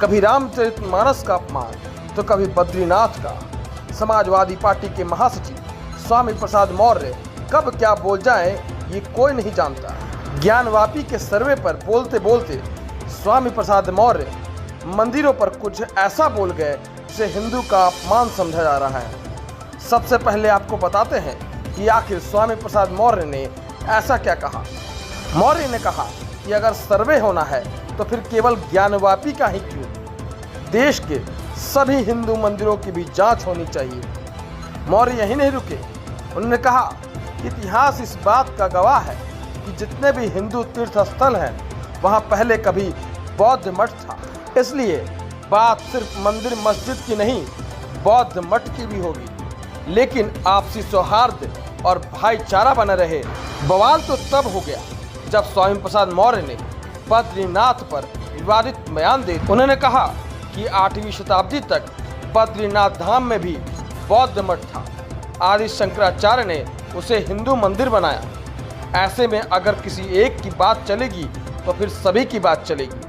कभी रामचरितमानस का अपमान तो कभी बद्रीनाथ का। समाजवादी पार्टी के महासचिव स्वामी प्रसाद मौर्य कब क्या बोल जाए ये कोई नहीं जानता। ज्ञानवापी के सर्वे पर बोलते बोलते स्वामी प्रसाद मौर्य मंदिरों पर कुछ ऐसा बोल गए जिसे हिंदू का अपमान समझा जा रहा है। सबसे पहले आपको बताते हैं कि आखिर स्वामी प्रसाद मौर्य ने ऐसा क्या कहा। मौर्य ने कहा कि अगर सर्वे होना है तो फिर केवल ज्ञानवापी का ही क्यों, देश के सभी हिंदू मंदिरों की भी जांच होनी चाहिए। मौर्य यही नहीं रुके, उन्होंने कहा कि इतिहास इस बात का गवाह है कि जितने भी हिंदू तीर्थ स्थल हैं वहां पहले कभी बौद्ध मठ था, इसलिए बात सिर्फ मंदिर मस्जिद की नहीं बौद्ध मठ की भी होगी। लेकिन आपसी सौहार्द और भाईचारा बना रहे। बवाल तो तब हो गया जब स्वामी प्रसाद मौर्य ने बद्रीनाथ पर विवादित बयान दे। उन्होंने कहा कि 8वीं शताब्दी तक बद्रीनाथ धाम में भी बौद्ध मठ था। आदि शंकराचार्य ने उसे हिंदू मंदिर बनाया। ऐसे में अगर किसी एक की बात चलेगी तो फिर सभी की बात चलेगी।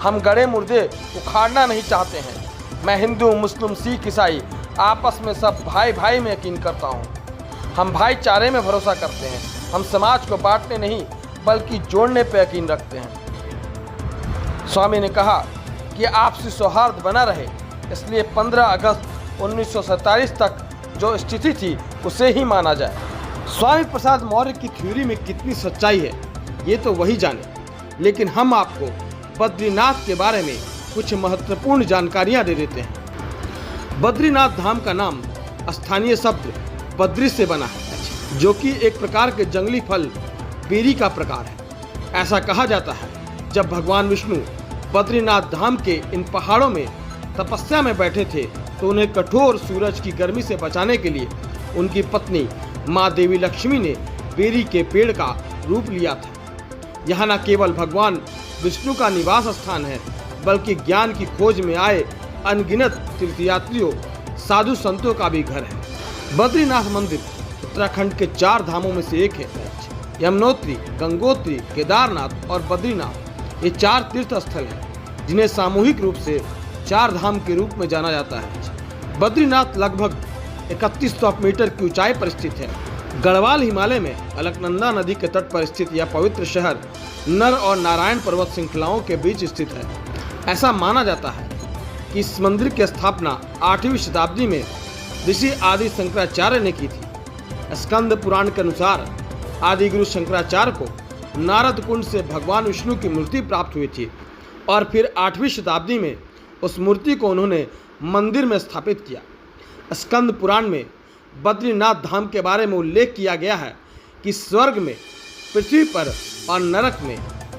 हम गड़े मुर्दे उखाड़ना नहीं चाहते हैं। मैं हिंदू मुस्लिम सिख ईसाई आपस में सब भाई भाई में यकीन करता हूँ। हम भाईचारे में भरोसा करते हैं। हम समाज को बांटने नहीं बल्कि जोड़ने पर यकीन रखते हैं। स्वामी ने कहा कि आपसी सौहार्द बना रहे, इसलिए 15 अगस्त 1947 तक जो स्थिति थी उसे ही माना जाए। स्वामी प्रसाद मौर्य की थ्योरी में कितनी सच्चाई है ये तो वही जाने, लेकिन हम आपको बद्रीनाथ के बारे में कुछ महत्वपूर्ण जानकारियां दे देते हैं। बद्रीनाथ धाम का नाम स्थानीय शब्द बद्री से बना है, जो कि एक प्रकार के जंगली फल बेरी का प्रकार है। ऐसा कहा जाता है जब भगवान विष्णु बद्रीनाथ धाम के इन पहाड़ों में तपस्या में बैठे थे तो उन्हें कठोर सूरज की गर्मी से बचाने के लिए उनकी पत्नी माँ देवी लक्ष्मी ने बेरी के पेड़ का रूप लिया था। यहाँ न केवल भगवान विष्णु का निवास स्थान है बल्कि ज्ञान की खोज में आए अनगिनत तीर्थयात्रियों साधु संतों का भी घर है। बद्रीनाथ मंदिर उत्तराखंड के 4 धामों में से एक है। यमुनोत्री, गंगोत्री, केदारनाथ और बद्रीनाथ ये 4 तीर्थ स्थल हैं जिन्हें सामूहिक रूप से 4 धाम के रूप में जाना जाता है। बद्रीनाथ लगभग 3100 मीटर की ऊंचाई पर स्थित है। गढ़वाल हिमालय में अलकनंदा नदी के तट पर स्थित यह पवित्र शहर नर और नारायण पर्वत श्रृंखलाओं के बीच स्थित है। ऐसा माना जाता है कि इस मंदिर की स्थापना 8वीं शताब्दी में ऋषि आदि शंकराचार्य ने की थी। स्कंद पुराण के अनुसार आदि गुरु शंकराचार्य को नारद कुंड से भगवान विष्णु की मूर्ति प्राप्त हुई थी और फिर 8वीं शताब्दी में उस मूर्ति को उन्होंने मंदिर में स्थापित किया। स्कंद पुराण में बद्रीनाथ धाम के बारे में उल्लेख किया गया है कि स्वर्ग में, पृथ्वी पर और नरक में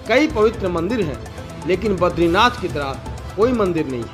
कई पवित्र मंदिर हैं, लेकिन बद्रीनाथ की तरह कोई मंदिर नहीं है।